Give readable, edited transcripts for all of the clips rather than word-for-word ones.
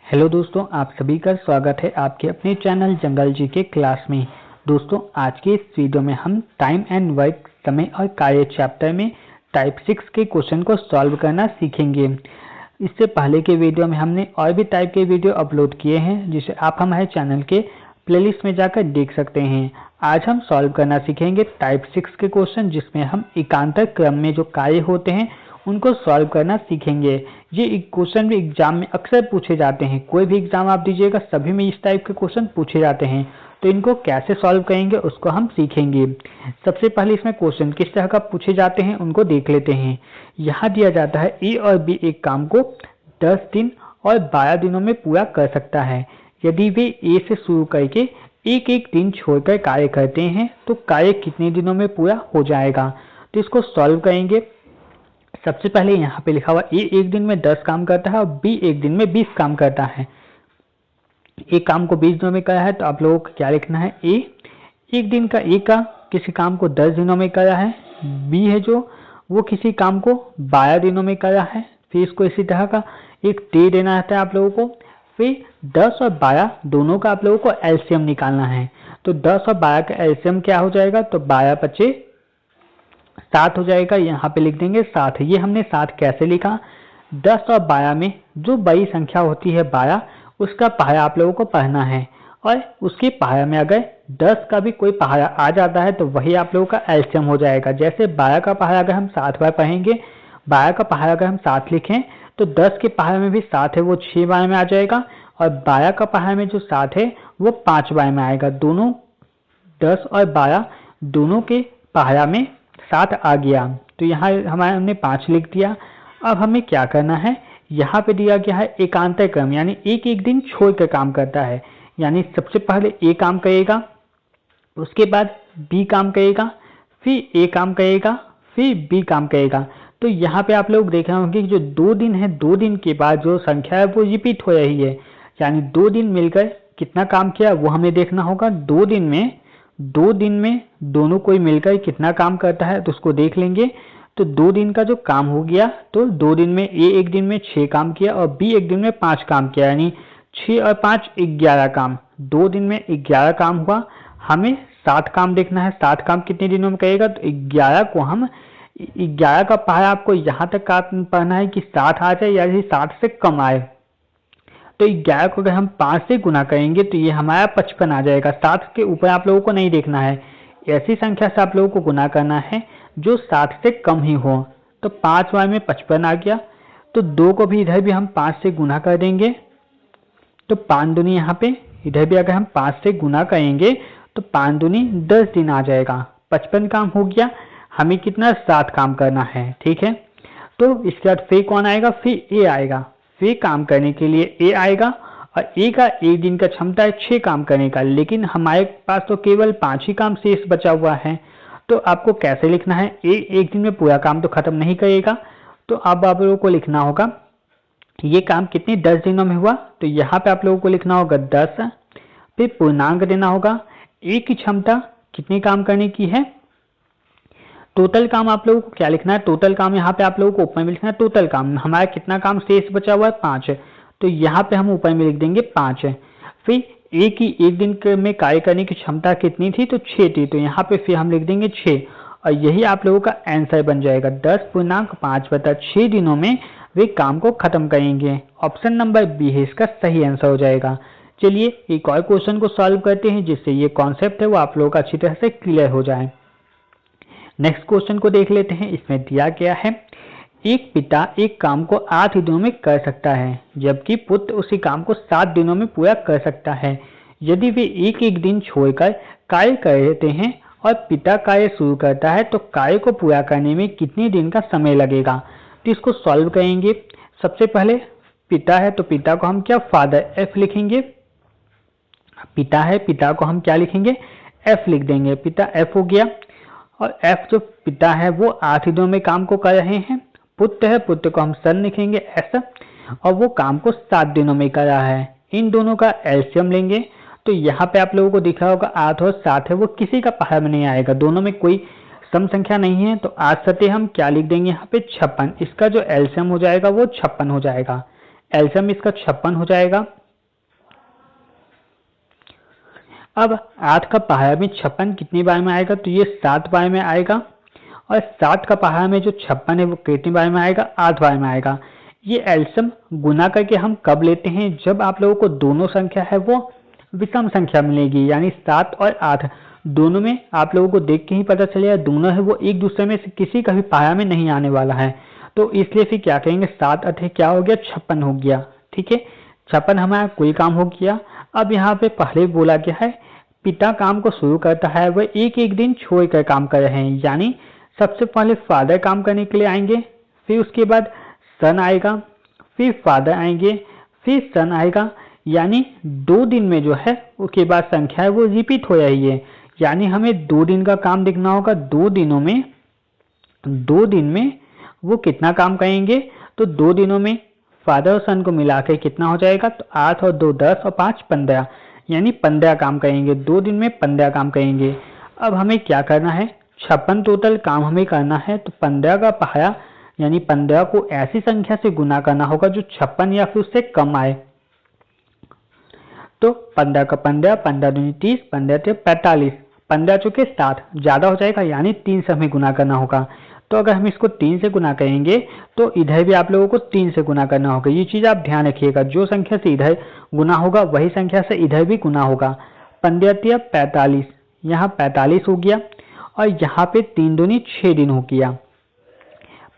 Hello दोस्तों, आप सभी का स्वागत है आपके अपने चैनल जंगल जी के क्लास में। दोस्तों, आज के इस वीडियो में हम टाइम एंड वर्क समय और कार्य चैप्टर में टाइप 6 के क्वेश्चन को सॉल्व करना सीखेंगे। इससे पहले के वीडियो में हमने और भी टाइप के वीडियो अपलोड किए हैं, जिसे आप हमारे चैनल के प्लेलिस्ट में जाकर देख सकते हैं। आज हम सॉल्व करना सीखेंगे टाइप 6 के क्वेश्चन, जिसमें हम एकांतर क्रम में जो कार्य होते हैं उनको सॉल्व करना सीखेंगे। ये क्वेश्चन भी एग्जाम में अक्सर पूछे जाते हैं। कोई भी एग्जाम आप दीजिएगा, सभी में इस टाइप के क्वेश्चन पूछे जाते हैं। तो इनको कैसे सॉल्व करेंगे उसको हम सीखेंगे। सबसे पहले इसमें क्वेश्चन किस तरह का पूछे जाते हैं उनको देख लेते हैं। यहाँ दिया जाता है ए और बी एक काम को 10 दिन और 12 दिनों में पूरा कर सकता है। यदि वे ए से शुरू करके एक एक दिन छोड़कर कार्य करते हैं तो कार्य कितने दिनों में पूरा हो जाएगा। तो इसको सॉल्व करेंगे। सबसे पहले यहाँ पे लिखा हुआ ए एक दिन में 10 काम करता है और बी एक दिन में 20 काम करता है। एक काम को 20 दिनों में करा है तो आप लोगों को क्या लिखना है, ए एक दिन का ए का किसी काम को 10 दिनों में करा है, बी है जो वो किसी काम को 12 दिनों में करा है। फिर इसको इसी तरह का एक दे देना रहता है आप लोगों को। फिर 10 और 12 दोनों का आप लोगों को एलसीएम निकालना है। तो 10 और 12 का एलसीएम क्या हो जाएगा, तो 12 पचे 7 हो जाएगा। यहाँ पे लिख देंगे 7। ये हमने 7 कैसे लिखा, 10 और 12 में जो बड़ी संख्या होती है 12, उसका पहाड़ा आप लोगों को पढ़ना है। और उसके पहाड़ा में अगर 10 का भी कोई पहाड़ा आ जाता है तो वही आप लोगों का एलसीएम हो जाएगा। जैसे 12 का पहाड़ा अगर हम 7 बार पढ़ेंगे, 12 का पहाड़ा अगर हम 7 लिखें तो 10 के पहाड़े में भी 7 है वो 6 बार में आ जाएगा, और 12 का पहाड़ा में जो 7 है वो 5 बार में आएगा। दोनों 10 और 12 दोनों के पहाड़ा में 7 आ गया। तो यहाँ हमने 5 लिख दिया। अब हमें क्या करना है, यहाँ पे दिया गया है एकांतर क्रम, यानी एक एक दिन छोड़ कर काम करता है। यानी सबसे पहले ए काम करेगा, उसके बाद बी काम करेगा, फिर ए काम करेगा, फिर बी काम करेगा। तो यहाँ पे आप लोग देख रहे होंगे कि जो 2 दिन है, 2 दिन के बाद जो संख्या है वो रिपीट हो रही है। यानी 2 दिन मिलकर कितना काम किया वो हमें देखना होगा। 2 दिन में दोनों कोई मिलकर कितना काम करता है तो उसको देख लेंगे। तो 2 दिन का जो काम हो गया, तो 2 दिन में ए एक दिन में 6 काम किया और बी एक दिन में 5 काम किया, यानी 6 और 5 11 काम। 2 दिन में 11 काम हुआ। हमें 7 काम देखना है, 7 काम कितने दिनों में करेगा, तो 11 को हम 11 का पहाड़ा आपको यहाँ तक पढ़ना है कि 7 आ जाए या 7 से कम आए। तो 11 को अगर हम 5 से गुना करेंगे तो ये हमारा 55 आ जाएगा। 7 के ऊपर आप लोगों को नहीं देखना है, ऐसी संख्या से आप लोगों को गुना करना है जो 7 से कम ही हो। तो 5 बार में 55 आ गया। तो 2 को भी इधर भी हम 5 से गुना कर देंगे। तो 5 दूनी यहाँ पे इधर भी अगर हम 5 से गुना करेंगे तो 5 दूनी 10 दिन आ जाएगा। 55 काम हो गया। हमें कितना 7 काम करना है, ठीक है। तो इसके बाद फिर कौन आएगा, फिर ए आएगा। फिर काम करने के लिए ए आएगा और ए का एक दिन का क्षमता है 6 काम करने का, लेकिन हमारे पास तो केवल 5 ही काम शेष बचा हुआ है। तो आपको कैसे लिखना है, ए एक दिन में पूरा काम तो खत्म नहीं करेगा। तो अब आप लोगों को लिखना होगा ये काम कितने 10 दिनों में हुआ। तो यहाँ पे आप लोगों को लिखना होगा 10, फिर पूर्णांक देना होगा। ए की क्षमता कितने काम करने की है, टोटल काम आप लोगों को क्या लिखना है, टोटल काम यहाँ पे आप लोगों को ऊपर में लिखना है। टोटल काम हमारा कितना काम शेष बचा हुआ है, 5। तो यहाँ पे हम ऊपर में लिख देंगे 5। फिर ए की एक दिन में कार्य करने की क्षमता कितनी थी, तो 6 थी। तो यहाँ पे फिर हम लिख देंगे 6, और यही आप लोगों का आंसर बन जाएगा। 10.5/6 दिनों में वे काम को खत्म करेंगे। ऑप्शन नंबर बी है इसका सही आंसर हो जाएगा। चलिए एक और क्वेश्चन को सॉल्व करते हैं, जिससे ये कॉन्सेप्ट है वो आप लोगों का अच्छी तरह से क्लियर हो जाए। नेक्स्ट क्वेश्चन को देख लेते हैं। इसमें दिया गया है एक पिता एक काम को 8 दिनों में कर सकता है, जबकि पुत्र उसी काम को 7 दिनों में पूरा कर सकता है। यदि वे एक एक दिन छोड़कर कार्य करते हैं और पिता कार्य शुरू करता है तो कार्य को पूरा करने में कितने दिन का समय लगेगा। तो इसको सॉल्व करेंगे। सबसे पहले पिता है तो पिता को हम क्या, फादर एफ लिखेंगे। पिता है, पिता को हम क्या लिखेंगे, एफ लिख देंगे। पिता एफ हो गया। और एफ जो पिता है वो 8 दिनों में काम को कर रहे हैं। पुत्र है, पुत्र को हम सन लिखेंगे एस, और वो काम को 7 दिनों में कर रहा है। इन दोनों का एलसीएम लेंगे। तो यहाँ पे आप लोगों को दिख रहा होगा 8 और 7 है वो किसी का पहाड़ में नहीं आएगा, दोनों में कोई सम संख्या नहीं है। तो 8 सते हम क्या लिख देंगे यहाँ पे 56। इसका जो एलसीएम हो जाएगा वो 56 हो जाएगा। एलसीएम इसका 56 हो जाएगा। अब 8 का पहाड़ा में 56 कितनी बार में आएगा, तो ये 7 बार में आएगा। और 7 का पहाड़ा में जो 56 है वो कितनी बार में आएगा, 8 बार में आएगा। ये एलसीएम गुना करके हम कब लेते हैं, जब आप लोगों को दोनों संख्या है वो विषम संख्या मिलेगी, यानी 7 और 8 दोनों में आप लोगों को देख के ही पता चलेगा दोनों है वो एक दूसरे में से किसी का भी पहाड़ा में नहीं आने वाला है। तो इसलिए फिर क्या कहेंगे, 7 8 क्या हो गया, 56 हो गया। ठीक है, 56 हमारा कुल काम हो गया। अब यहाँ पे पहले बोला गया है पिता काम को शुरू करता है, वह एक एक दिन छोड़ कर काम कर रहे हैं, यानी सबसे पहले फादर काम करने के लिए आएंगे, फिर उसके बाद सन आएगा, फिर फादर आएंगे, फिर सन आएगा, यानी 2 दिन में जो है उसके बाद संख्या है वो रिपीट हो रही है, यानी हमें 2 दिन का काम देखना होगा। 2 दिन में वो कितना काम करेंगे, तो 2 दिनों में फादर और सन को मिलाकर कितना हो जाएगा, तो 8 और 2 10 और 5 15, यानी 15 काम करेंगे। 2 दिन में 15 काम करेंगे। अब हमें क्या करना है, 56 टोटल काम हमें करना है, तो 15 का पहाड़ा यानी 15 को ऐसी संख्या से गुना करना होगा जो 56 या फिर उससे कम आए। तो 15 का 15, 15 दूनी 30, 15 से 45, 15 चुके 60, ज़्यादा हो जाएगा, यानी 3 से हमें गुना करना होगा। तो अगर हम इसको 3 से गुना करेंगे तो इधर भी आप लोगों को 3 से गुना करना होगा। ये चीज़ आप ध्यान रखिएगा, जो संख्या से इधर गुना होगा वही संख्या से इधर भी गुना होगा। 15 45, यहाँ 45 हो गया, और यहाँ पे 3 दूनी 6 दिन हो गया।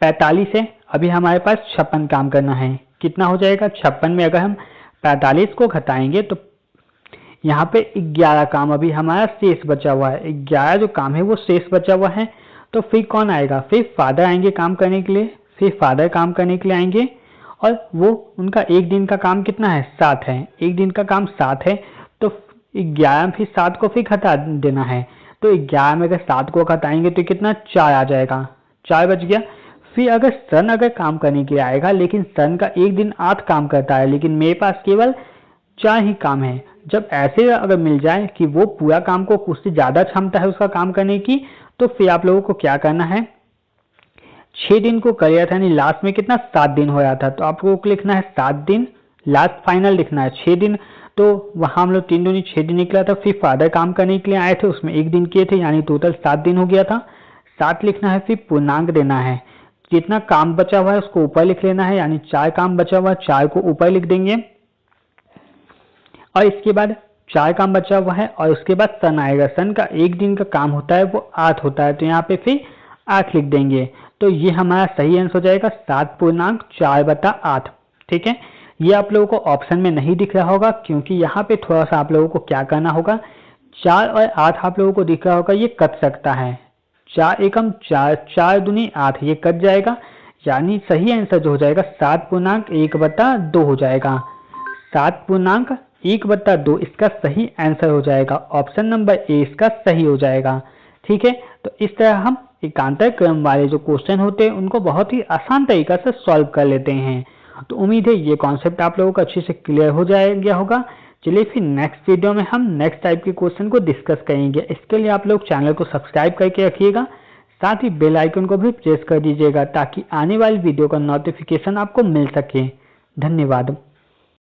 45 है, अभी हमारे पास 56 काम करना है। कितना हो जाएगा, 56 में अगर हम 45 को घटाएंगे तो यहाँ पे 11 काम अभी हमारा शेष बचा हुआ है। 11 जो काम है वो शेष बचा हुआ है। तो फिर कौन आएगा, फिर फादर आएंगे काम करने के लिए, फिर फादर काम करने के लिए आएंगे, और वो उनका एक दिन का काम कितना है, 7 है। एक दिन का काम 7 है, तो 11 में फिर 7 को फिर घटा देना है। तो 11 में अगर 7 को घटाएंगे तो कितना, 4 आ जाएगा, 4 बच गया। फिर अगर सन अगर काम करने के लिए आएगा, लेकिन सन का एक दिन 8 काम करता है, लेकिन मेरे पास केवल 4 ही काम है। जब ऐसे अगर मिल जाए कि वो पूरा काम को उससे ज़्यादा क्षमता है उसका काम करने की, तो फिर आप लोगों को क्या करना है, 6 दिन को कर रहा था, यानी लास्ट में कितना, 7 दिन हो रहा था, तो आप लोगों को लिखना है 7 दिन, लास्ट फाइनल लिखना है 6 दिन। तो वहाँ हम लोग 3 दूनी 6 दिन निकला था। फिर फादर काम करने के लिए आए थे, उसमें 1 दिन किए थे, यानी टोटल 7 दिन हो गया था। 7 लिखना है, फिर पूर्णांक देना है, जितना काम बचा हुआ है उसको ऊपर लिख लेना है, यानी 4 काम बचा हुआ है, 4 को ऊपर लिख देंगे, और इसके बाद 4 काम बचा हुआ है, और उसके बाद सन आएगा। सन का एक दिन का काम होता है वो 8 होता है, तो यहाँ पे फिर 8 लिख देंगे। तो ये हमारा सही आंसर हो जाएगा 7.4/8। ठीक है, ये आप लोगों को ऑप्शन में नहीं दिख रहा होगा, क्योंकि यहाँ पे थोड़ा सा आप लोगों को क्या करना होगा, 4 और 8 आप लोगों को दिख रहा होगा, ये कट सकता है। 4 एकम 4, 4 दूनी 8, ये कट जाएगा, यानी सही आंसर जो हो जाएगा 7.1/2 हो जाएगा। 7.1/2 इसका सही आंसर हो जाएगा। ऑप्शन नंबर ए इसका सही हो जाएगा। ठीक है, तो इस तरह हम एकांतर क्रम वाले जो क्वेश्चन होते हैं उनको बहुत ही आसान तरीका से सॉल्व कर लेते हैं। तो उम्मीद है ये कॉन्सेप्ट आप लोगों को अच्छे से क्लियर हो गया होगा। चलिए फिर नेक्स्ट वीडियो में हम नेक्स्ट टाइप के क्वेश्चन को डिस्कस करेंगे। इसके लिए आप लोग चैनल को सब्सक्राइब करके रखिएगा, साथ ही बेल आइकन को भी प्रेस कर दीजिएगा, ताकि आने वाली वीडियो का नोटिफिकेशन आपको मिल सके। धन्यवाद।